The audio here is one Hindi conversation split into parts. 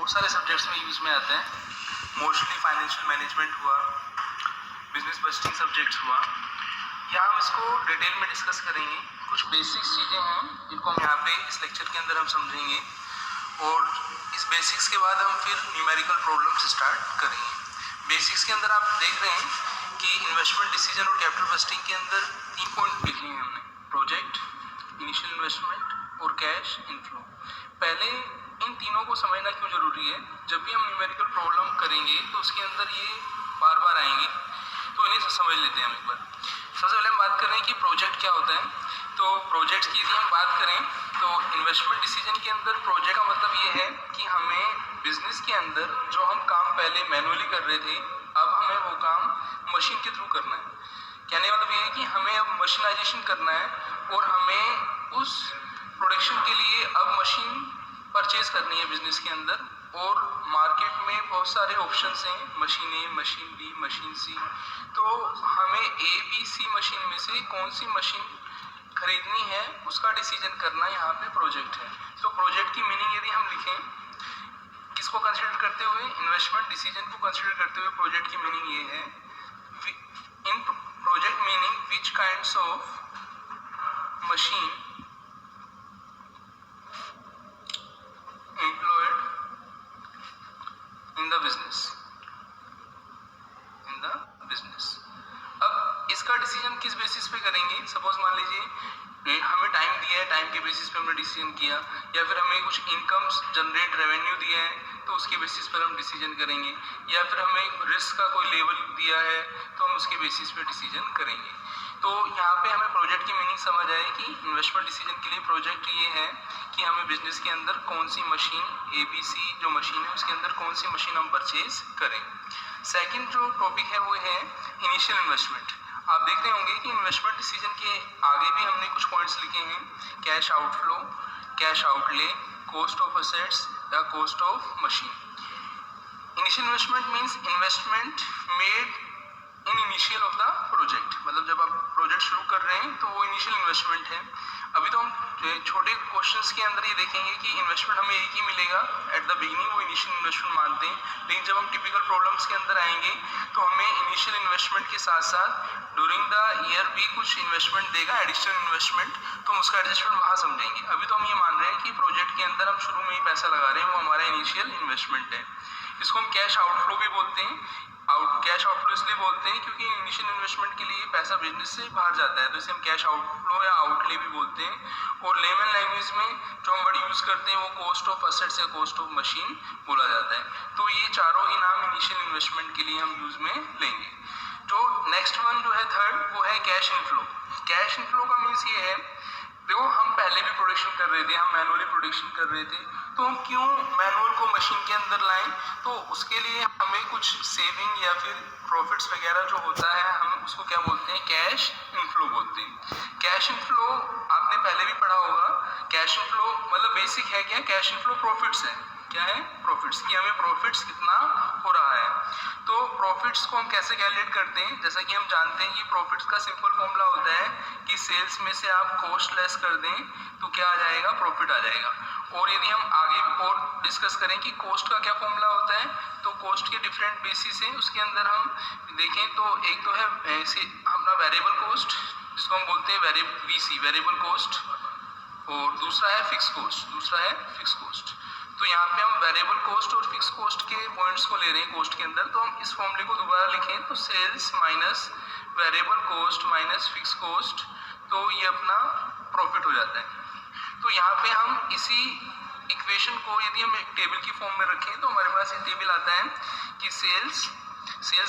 बहुत सारे सब्जेक्ट्स में यूज़ में आता है। मोस्टली फाइनेंशियल मैनेजमेंट हुआ, बिजनेस बस्टिंग सब्जेक्ट्स हुआ। यहाँ हम इसको डिटेल में डिस्कस करेंगे। कुछ बेसिक्स चीज़ें हैं जिनको हम यहाँ पे इस लेक्चर के अंदर हम समझेंगे और इस बेसिक्स के बाद हम फिर न्यूमेरिकल प्रॉब्लम्स स्टार्ट करेंगे। बेसिक्स के अंदर आप देख रहे हैं कि इन्वेस्टमेंट डिसीजन और कैपिटल बस्टिंग के अंदर 3 पॉइंट लिखे हैं हमने, प्रोजेक्ट, इनिशियल इन्वेस्टमेंट और कैश इनफ्लो। पहले इन तीनों को समझना क्यों जरूरी है, जब भी हम न्यूमेरिकल प्रॉब्लम करेंगे तो उसके अंदर ये बार बार आएंगे, तो इन्हें समझ लेते हैं हम एक बार। सबसे पहले हम बात कर रहे हैं कि प्रोजेक्ट क्या होता है। तो प्रोजेक्ट की यदि हम बात करें तो इन्वेस्टमेंट डिसीजन के अंदर प्रोजेक्ट का मतलब ये है कि हमें बिजनेस के अंदर जो हम काम पहले मैनुअली कर रहे थे, अब हमें वो काम मशीन के थ्रू करना है। कहने का मतलब ये है कि हमें अब मशीनाइजेशन करना है और हमें उस प्रोडक्शन के लिए अब मशीन परचेज करनी है बिजनेस के अंदर। और मार्केट में बहुत सारे ऑप्शंस हैं, मशीन ए, मशीन बी, मशीन सी। तो हमें ए, बी, सी मशीन में से कौन सी मशीन खरीदनी है उसका डिसीजन करना यहाँ पे प्रोजेक्ट है। तो प्रोजेक्ट की मीनिंग यदि हम लिखें, किसको कंसिडर करते हुए, इन्वेस्टमेंट डिसीजन को कंसिडर करते हुए प्रोजेक्ट की मीनिंग ये है, in project meaning which kinds of machine employed in the business। अब इसका डिसीजन किस बेसिस पे करेंगे। सपोज मान लीजिए हमें टाइम दिया है, टाइम के बेसिस पे हमने डिसीजन किया, या फिर हमें कुछ इनकम जनरेट रेवेन्यू दिया है तो उसके बेसिस पर हम डिसीजन करेंगे, या फिर हमें रिस्क का कोई लेवल दिया है तो हम उसके बेसिस पे डिसीजन करेंगे। तो यहाँ पे हमें प्रोजेक्ट की मीनिंग समझ आए कि इन्वेस्टमेंट डिसीजन के लिए प्रोजेक्ट ये है कि हमें बिजनेस के अंदर कौन सी मशीन, ए बी सी जो मशीन है उसके अंदर कौन सी मशीन हम परचेज करें। सेकंड जो टॉपिक है वो है इनिशियल इन्वेस्टमेंट। आप देखते होंगे कि इन्वेस्टमेंट डिसीजन के आगे भी हमने कुछ पॉइंट्स लिखे हैं, cash outflow, cash outlay, cost of assets या cost of machine. Initial investment means investment made in initial of the project, मतलब जब आप प्रोजेक्ट शुरू कर रहे हैं तो वो इनिशियल इन्वेस्टमेंट है। अभी तो हम छोटे क्वेश्चंस के अंदर ये देखेंगे कि इन्वेस्टमेंट हमें एक ही मिलेगा एट द बिगिनिंग, वो इनिशियल इन्वेस्टमेंट मानते हैं। लेकिन जब हम टिपिकल प्रॉब्लम्स के अंदर आएंगे तो हमें इनिशियल इन्वेस्टमेंट के साथ साथ ड्यूरिंग द ईयर भी कुछ इन्वेस्टमेंट देगा, एडिशनल इन्वेस्टमेंट, तो हम उसका एडजस्टमेंट वहाँ समझेंगे। अभी तो हम ये मान रहे हैं कि प्रोजेक्ट के अंदर हम शुरू में ही पैसा लगा रहे हैं, वो हमारा इनिशियल इन्वेस्टमेंट है। इसको हम कैश आउटफ्लो भी बोलते हैं। कैश आउटफ्लो इसलिए बोलते हैं क्योंकि इनिशियल इन्वेस्टमेंट के लिए पैसा बिजनेस से बाहर जाता है, तो इसे हम कैश आउटफ्लो या आउटले भी बोलते हैं। और लेमन लैंग्वेज में जो हम वर्ड यूज करते हैं वो कॉस्ट ऑफ असेट्स या कॉस्ट ऑफ मशीन बोला जाता है। तो ये चारों ही नाम इनिशियल इन्वेस्टमेंट के लिए हम यूज में लेंगे। जो नेक्स्ट वन जो है थर्ड, वो है कैश इनफ्लो। कैश इनफ्लो का मीन्स ये है, देखो हम पहले भी प्रोडक्शन कर रहे थे, हम मैनुअली प्रोडक्शन कर रहे थे, तो हम क्यों मैनुअल को मशीन के अंदर लाएं। तो उसके लिए हमें कुछ सेविंग या फिर प्रॉफिट्स वगैरह जो होता है, हम उसको क्या बोलते हैं, कैश इनफ्लो बोलते हैं। कैश इनफ्लो आपने पहले भी पढ़ा होगा। कैश इनफ्लो मतलब बेसिक है क्या, कैश इनफ्लो प्रॉफिट्स है। क्या है, प्रॉफिट्स, कि हमें प्रॉफिट्स कितना हो रहा है। तो प्रॉफिट्स को हम कैसे कैलकुलेट करते हैं, जैसा कि हम जानते हैं कि प्रॉफिट्स का सिंपल फॉर्मूला होता है कि सेल्स में से आप कॉस्ट लेस कर दें तो क्या आ जाएगा, प्रॉफिट आ जाएगा। और यदि हम आगे और डिस्कस करें कि कॉस्ट का क्या फॉर्मूला होता है, तो कॉस्ट के डिफरेंट बेसिस हैं। उसके अंदर हम देखें तो एक तो है अपना वेरिएबल कॉस्ट, जिसको हम बोलते हैं वीसी, वेरिएबल कॉस्ट, और दूसरा है फिक्स कॉस्ट। तो यहाँ पे हम वेरिएबल कॉस्ट और फिक्स कॉस्ट के पॉइंट्स को ले रहे हैं कॉस्ट के अंदर। तो हम इस फॉर्मूले को दोबारा लिखें तो sales minus variable cost minus fix cost, तो ये अपना प्रॉफिट हो जाता है। तो यहाँ पे हम इसी इक्वेशन को यदि हम एक टेबल की फॉर्म में रखें तो हमारे पास ये टेबल आता है कि सेल्स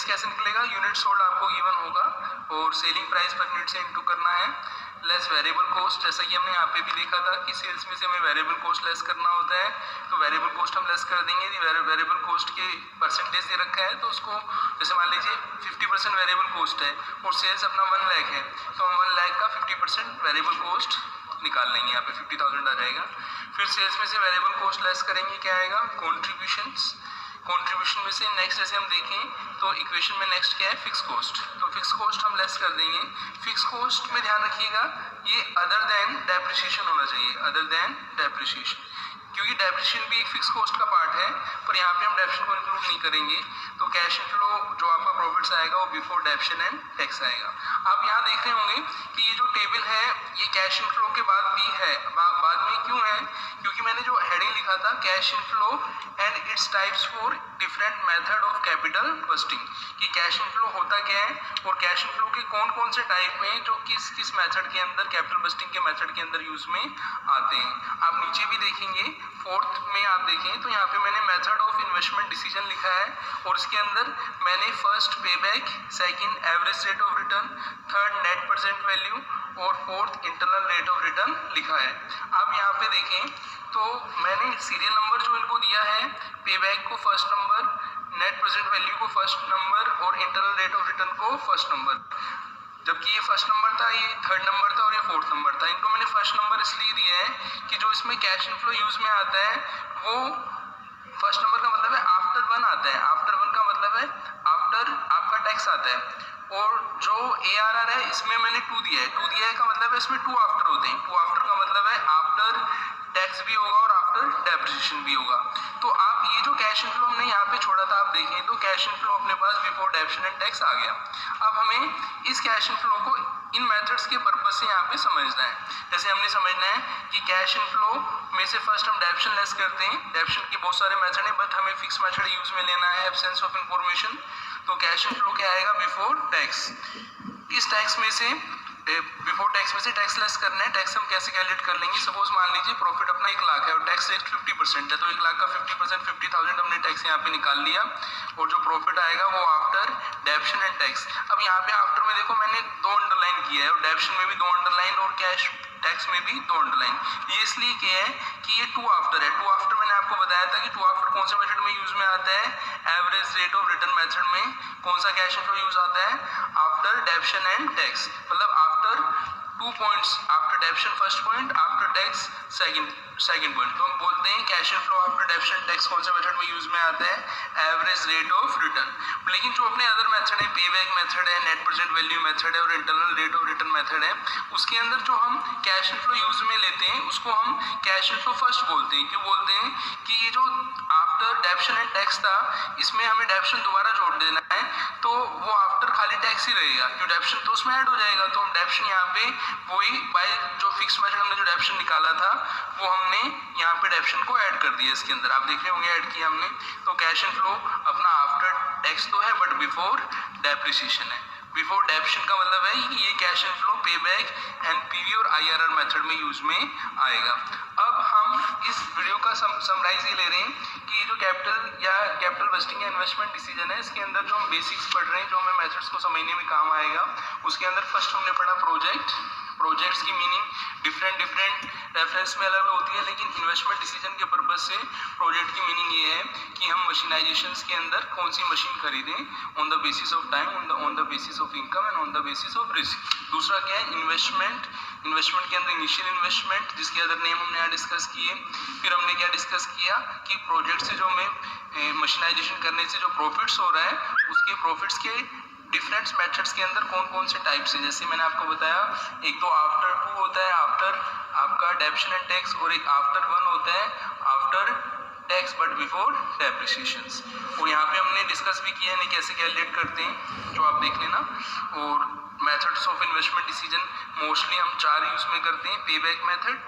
कैसे निकलेगा, यूनिट सोल्ड आपको गिवन होगा और सेलिंग प्राइस पर यूनिट से इंटू करना है, लेस वेरिएबल कॉस्ट। जैसा कि हमने यहाँ पे भी देखा था कि सेल्स में से हमें वेरिएबल कॉस्ट लेस करना होता है, तो वेरिएबल कॉस्ट हम लेस कर देंगे। यदि वेरिएबल कॉस्ट के परसेंटेज दे रखा है तो उसको, जैसे मान लीजिए 50% वेरिएबल कॉस्ट है और सेल्स अपना 1 लाख है, तो हम 1 लाख का 50% वेरिएबल कॉस्ट निकाल लेंगे, यहाँ पे 50,000 आ जाएगा। फिर सेल्स में से वेरिएबल कॉस्ट लेस करेंगे, क्या आएगा, कंट्रीब्यूशन में से नेक्स्ट जैसे हम देखें तो इक्वेशन में नेक्स्ट क्या है, फिक्स कॉस्ट। तो फिक्स कॉस्ट हम लेस कर देंगे। फिक्स कॉस्ट में ध्यान रखिएगा ये अदर देन डेप्रिसिएशन होना चाहिए, अदर देन डेप्रिसिएशन, क्योंकि डेप्रिसिएशन भी एक फिक्स कॉस्ट का पार्ट है, पर यहाँ पे हम डेप्रिसिएशन को इंक्लूड नहीं करेंगे। तो कैश इनफ्लो जो आपका प्रॉफिट्स आएगा वो बिफोर डेप्रिसिएशन एंड टैक्स आएगा। आप यहाँ देख रहे होंगे कि ये जो टेबल है ये कैश इनफ्लो के बाद भी है, बाद में क्यों है, क्योंकि मैंने जो हेडिंग लिखा था cash inflow and its types for different method of capital budgeting, कि कैश इनफ्लो होता क्या है और कैश इनफ्लो के कौन कौन से टाइप में जो किस किस मेथड के अंदर, कैपिटल बस्टिंग के मेथड के अंदर यूज में आते हैं। आप नीचे भी देखेंगे 4th में आप देखें तो यहाँ पे मैंने मेथड ऑफ इन्वेस्टमेंट डिसीजन लिखा है और इसके अंदर मैंने first pay back, second average rate of return, third net present value और fourth internal rate of return लिखा है। आप यहाँ पे देखें तो मैंने सीरियल नंबर जो इनको दिया है, पे बैक को first number, net present value को फर्स्ट नंबर और इंटरनल रेट ऑफ रिटर्न को फर्स्ट नंबर, जबकि ये फर्स्ट नंबर था, ये थर्ड नंबर था और ये फोर्थ नंबर था। इनको मैंने फर्स्ट नंबर इसलिए दिया है कि जो इसमें कैश इनफ्लो यूज में आता है वो फर्स्ट नंबर का मतलब है आफ्टर 1 आता है, आफ्टर 1 का मतलब है आफ्टर आपका टैक्स आता है, और जो ARR है इसमें मैंने 2 दिया है। 2 दिया है का मतलब है इसमें 2 आफ्टर होते हैं। 2 आफ्टर का मतलब है आफ्टर टैक्स भी होगा और आफ्टर डेप्रिसिएशन भी होगा। तो आप ये जो कैश इनफ्लो हमने यहाँ पे छोड़ा था, आप देखें तो कैश इनफ्लो अपने पास बिफोर डेप्रिसिएशन एंड टैक्स आ गया। अब हमें इस कैश इनफ्लो को इन मेथड्स के पर्पज से यहाँ पे समझना है। जैसे हमने समझना है कि कैश इनफ्लो में से फर्स्ट हम डेप्रिसिएशन लेस करते हैं। डेप्रिसिएशन के बहुत सारे मेथड हैं बट हमें फिक्स मेथड यूज में लेना है, एब्सेंस ऑफ इंफॉर्मेशन। तो कैश इनफ्लो क्या आएगा बिफोर टैक्स। इस टैक्स में से बिफोर टैक्स में से टैक्स लेस करना है। टैक्स हम कैसे कैलकुलेट कर लेंगे, सपोज मान लीजिए प्रॉफिट अपना 1 लाख है और टैक्स रेट 50% है, तो 1 लाख का 50% 50,000 हमने टैक्स यहाँ पे निकाल लिया और जो प्रॉफिट आएगा वो आफ्टर डेप्रिसिएशन एंड टैक्स। अब यहाँ पे आफ्टर में देखो मैंने 2 अंडरलाइन किया है और डेप्रिसिएशन में भी 2 अंडरलाइन और कैश टैक्स में भी 2 अंडरलाइन। ये इसलिए किया है कि ये 2 आफ्टर है। 2 आफ्टर मैंने आपको बताया था कि 2 आफ्टर कौन से मेथड में यूज में आता है, average rate of return method में कौन सा कैश इनफ्लो यूज आता है, आफ्टर डेप्रिसिएशन एंड टैक्स, मतलब after 2 points, after depreciation first point, after tax second point. तो हम बोलते हैं cash inflow after depreciation tax कौन से मेथड में यूज में आता है, एवरेज रेट ऑफ रिटर्न। लेकिन जो अपने अदर मेथड है, पे बैक मेथड है, नेट प्रेजेंट वैल्यू मेथड है और internal rate of return method है, उसके अंदर जो हम कैश इनफ्लो यूज में लेते हैं उसको हम कैश इनफ्लो फर्स्ट बोलते हैं। क्यों बोलते हैं कि ये जो आफ्टर डेप्रिसिएशन एंड टैक्स था इसमें हमें डेप्रिसिएशन दोबारा जोड़ देना है, तो वो आफ्टर खाली टैक्स ही रहेगा, क्यों डेप्रिसिएशन तो उसमें ऐड हो जाएगा। तो हम डेप्रिसिएशन यहाँ पे वही बाय जो फिक्स मेथड हमने जो डेप्रिसिएशन निकाला था वो हमने यहाँ पे डेप्रिसिएशन को ऐड कर दिया इसके अंदर। आप देख रहे होंगे ऐड किया हमने। तो कैश इनफ्लो अपना आफ्टर टैक्स तो है बट बिफोर डेप्रिसिएशन है। बिफोर डेप्रिसिएशन का मतलब है कि ये कैश इनफ्लो पे बैक, NPV और IRR मेथड में यूज में आएगा। अब हम इस वीडियो का समराइज ये ले रहे हैं कि ये जो कैपिटल बस्टिंग या इन्वेस्टमेंट डिसीजन है इसके अंदर जो हम बेसिक्स पढ़ रहे हैं, जो हमें मेथड्स को समझने में काम आएगा, उसके अंदर फर्स्ट हमने पढ़ा प्रोजेक्ट्स की मीनिंग डिफरेंट रेफरेंस में अलग होती है, लेकिन इन्वेस्टमेंट डिसीजन के पर्पज से प्रोजेक्ट की मीनिंग ये है कि हम मशीनाइजेशन के अंदर कौन सी मशीन खरीदें on the basis of time, on the basis of income and on the basis of risk. दूसरा क्या है इन्वेस्टमेंट के अंदर इनिशियल इन्वेस्टमेंट जिसके अदर नेम हमने यहाँ डिस्कस किए। फिर हमने क्या डिस्कस किया कि प्रोजेक्ट से जो हमें मशीनाइजेशन करने से जो प्रॉफिट्स हो रहा है उसके प्रॉफिट्स के डिफरेंट मेथड्स के अंदर कौन कौन से टाइप्स हैं। जैसे मैंने आपको बताया एक तो आफ्टर 2 होता है, आफ्टर आपका डेप्रिसिएशन एंड टैक्स, और एक आफ्टर 1 होता है after tax but before depreciation. और यहाँ पे हमने डिस्कस भी किया है कैसे कैलकुलेट करते हैं, जो आप देख लेना। और methods of investment decision mostly हम 4 यूज में करते हैं, पे back method,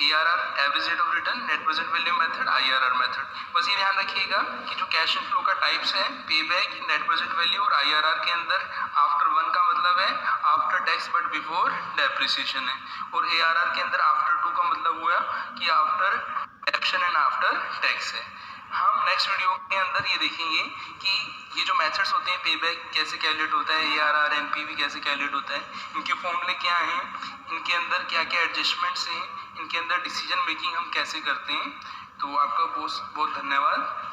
ARR average rate of return, net present value method, IRR method. बस ये ध्यान रखिएगा कि जो कैश इनफ्लो का टाइप्स है पे बैक, नेट प्रेजेंट वैल्यू और IRR के अंदर आफ्टर 1 का मतलब है after tax but before depreciation है, और ARR के अंदर आफ्टर 2 का मतलब हुआ कि after depreciation and after tax है। हम नेक्स्ट वीडियो के अंदर ये देखेंगे कि ये जो मेथड्स होते हैं पे बैक कैसे कैलकुलेट होता है, ARR NPV कैसे कैलकुलेट होता है, इनके फॉर्मूले क्या हैं, इनके अंदर क्या क्या एडजस्टमेंट्स हैं, इनके अंदर डिसीजन मेकिंग हम कैसे करते हैं। तो आपका बहुत बहुत धन्यवाद।